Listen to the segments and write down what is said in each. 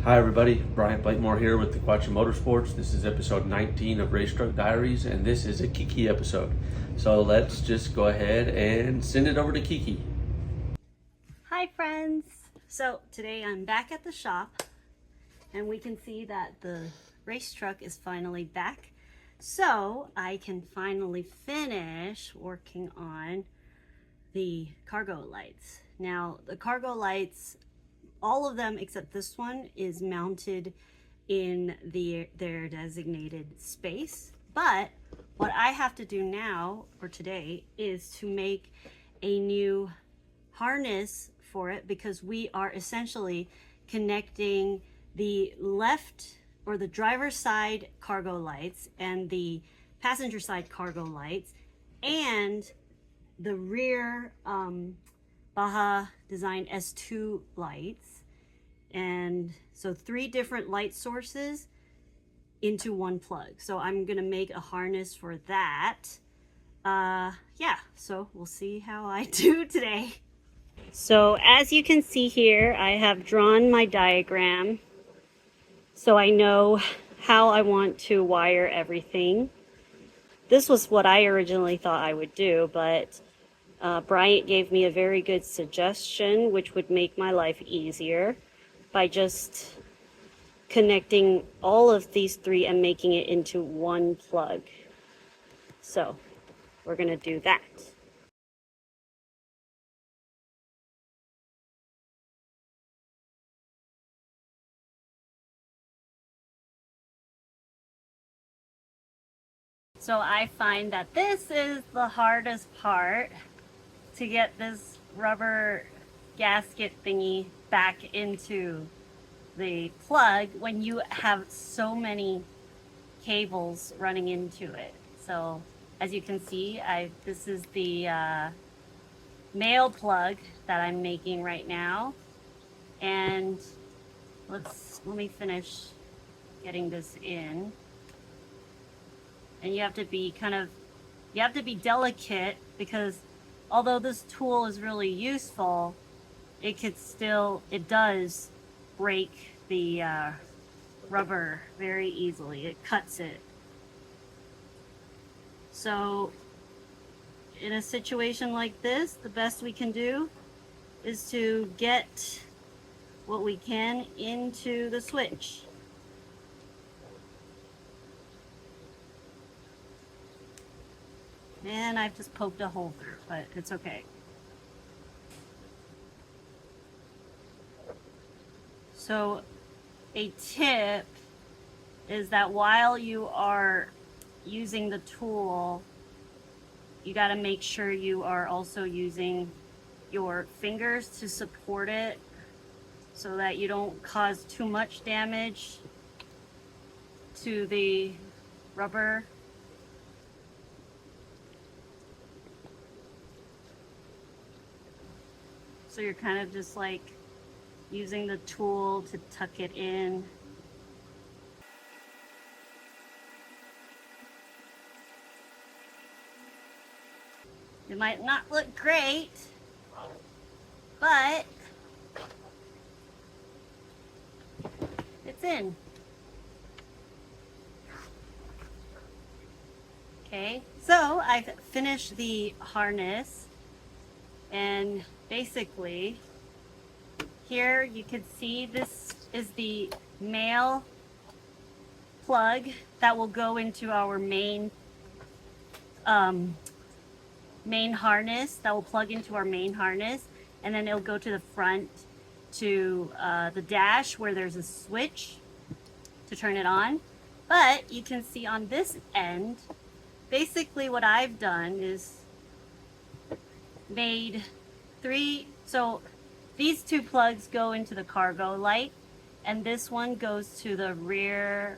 Hi everybody, Brian Blakemore here with the Quattro Motorsports. This is episode 19 of Racetruck Diaries, and this is a Kiki episode. So let's just go ahead and send it over to Kiki. Hi friends! So today I'm back at the shop and we can see that the race truck is finally back. So I can finally finish working on the cargo lights. Now the cargo lights, all of them except this one, is mounted in their designated space. But what I have to do now, or today, is to make a new harness for it, because we are essentially connecting the left or the driver's side cargo lights and the passenger side cargo lights and the rear Baja Design S2 lights. And so 3 different light sources into one plug. So I'm gonna make a harness for that. Yeah, so we'll see how I do today. So as you can see here, I have drawn my diagram so I know how I want to wire everything. This was what I originally thought I would do, but Bryant gave me a very good suggestion, which would make my life easier by just connecting all of these 3 and making it into one plug. So we're gonna do that. So I find that this is the hardest part, to get this rubber gasket thingy back into the plug when you have so many cables running into it. So as you can see, this is the male plug that I'm making right now, and let me finish getting this in. And you have to be delicate, because although this tool is really useful, it does break the rubber very easily. It cuts it. So in a situation like this, the best we can do is to get what we can into the switch. And I've just poked a hole through, but it's okay. So a tip is that while you are using the tool, you got to make sure you are also using your fingers to support it so that you don't cause too much damage to the rubber. So you're kind of just like using the tool to tuck it in. It might not look great, but it's in. Okay, so I've finished the harness, and basically here you can see this is the male plug that will go into our main harness, that will plug into our main harness, and then it'll go to the front to the dash where there's a switch to turn it on. But you can see on this end, basically what I've done is made 3, so these 2 plugs go into the cargo light, and this one goes to the rear,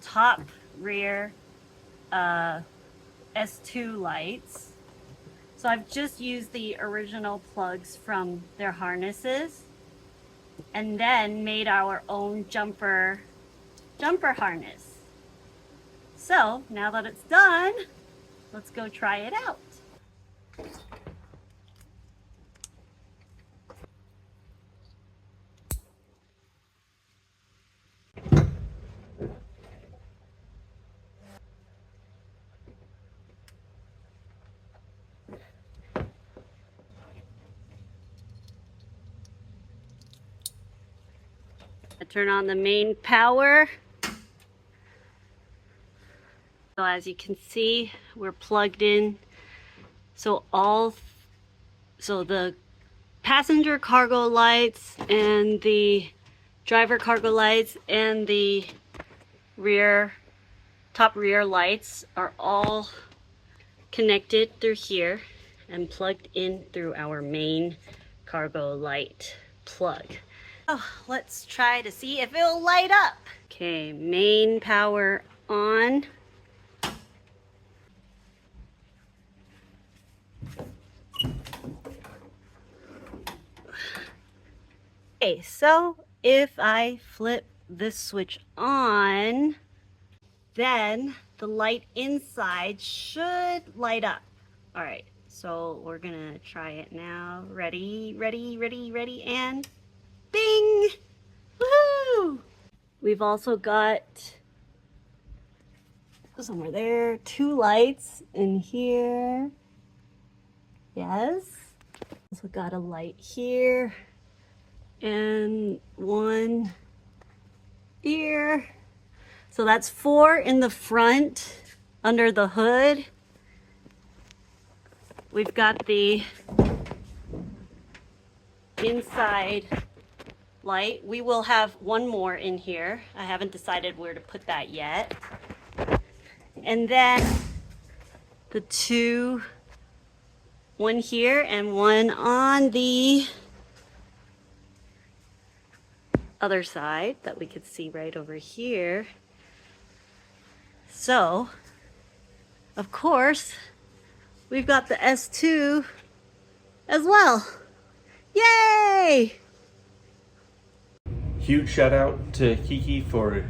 top rear S2 lights. So I've just used the original plugs from their harnesses and then made our own jumper harness. So now that it's done, let's go try it out. I turn on the main power. So as you can see, we're plugged in. So the passenger cargo lights and the driver cargo lights and the top rear lights are all connected through here and plugged in through our main cargo light plug. Oh, let's try to see if it'll light up. Okay, main power on. Okay, so if I flip this switch on, then the light inside should light up. All right, so we're gonna try it now. Ready, and bing! Woohoo! We've also got somewhere there 2 lights in here. Yes. Also got a light here and 1 here. So that's 4 in the front under the hood. We've got the inside light. We will have 1 more in here. I haven't decided where to put that yet. And then the 2, 1 here and 1 on the other side that we could see right over here. So, of course, we've got the S2 as well. Yay! Huge shout out to Kiki for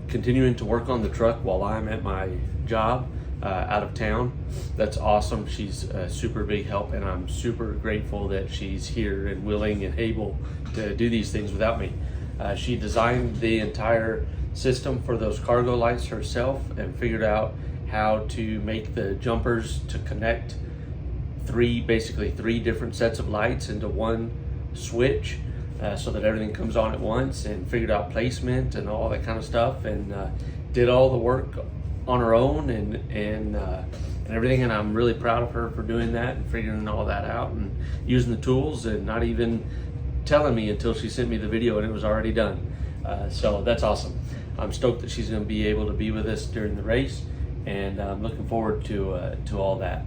continuing to work on the truck while I'm at my job out of town. That's awesome. She's a super big help, and I'm super grateful that she's here and willing and able to do these things without me. She designed the entire system for those cargo lights herself and figured out how to make the jumpers to connect basically three different sets of lights into one switch, so that everything comes on at once, and figured out placement and all that kind of stuff, and did all the work on her own and everything. And I'm really proud of her for doing that and figuring all that out and using the tools and not even telling me until she sent me the video and it was already done. So that's awesome. I'm stoked that she's going to be able to be with us during the race, and I'm looking forward to all that.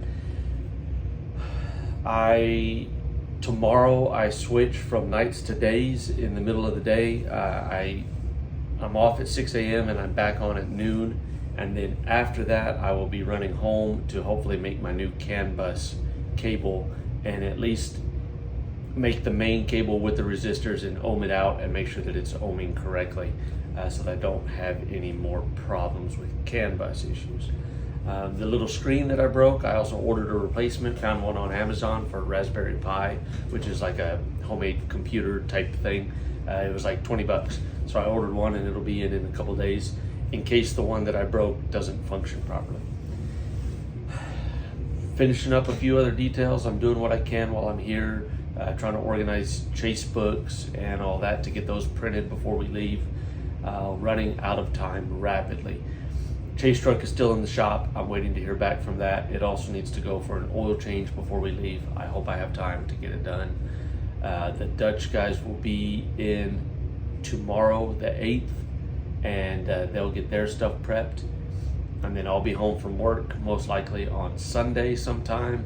Tomorrow I switch from nights to days in the middle of the day. I'm off at 6 a.m. and I'm back on at noon, and then after that I will be running home to hopefully make my new CAN bus cable and at least make the main cable with the resistors and ohm it out and make sure that it's ohming correctly, so that I don't have any more problems with CAN bus issues. The little screen that I broke, I also ordered a replacement, found one on Amazon for Raspberry Pi, which is like a homemade computer type thing. It was like 20 bucks. So I ordered one and it'll be in a couple days in case the one that I broke doesn't function properly. Finishing up a few other details. I'm doing what I can while I'm here, trying to organize chase books and all that to get those printed before we leave. Running out of time rapidly. Chase truck is still in the shop. I'm waiting to hear back from that. It also needs to go for an oil change before we leave. I hope I have time to get it done. The Dutch guys will be in tomorrow, the 8th, and they'll get their stuff prepped. And then I'll be home from work, most likely on Sunday sometime,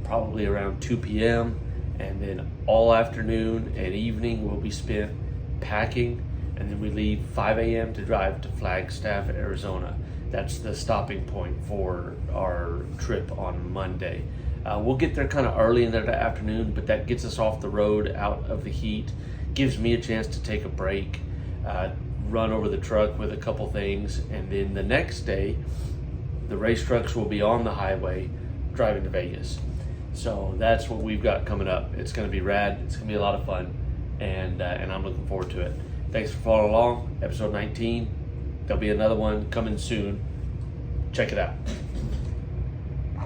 probably around 2 p.m. And then all afternoon and evening will be spent packing. And then we leave 5 a.m. to drive to Flagstaff, Arizona. That's the stopping point for our trip on Monday. We'll get there kind of early in the afternoon, but that gets us off the road, out of the heat, gives me a chance to take a break, run over the truck with a couple things, and then the next day, the race trucks will be on the highway driving to Vegas. So that's what we've got coming up. It's going to be rad. It's going to be a lot of fun, and I'm looking forward to it. Thanks for following along. Episode 19. There'll be another one coming soon. Check it out.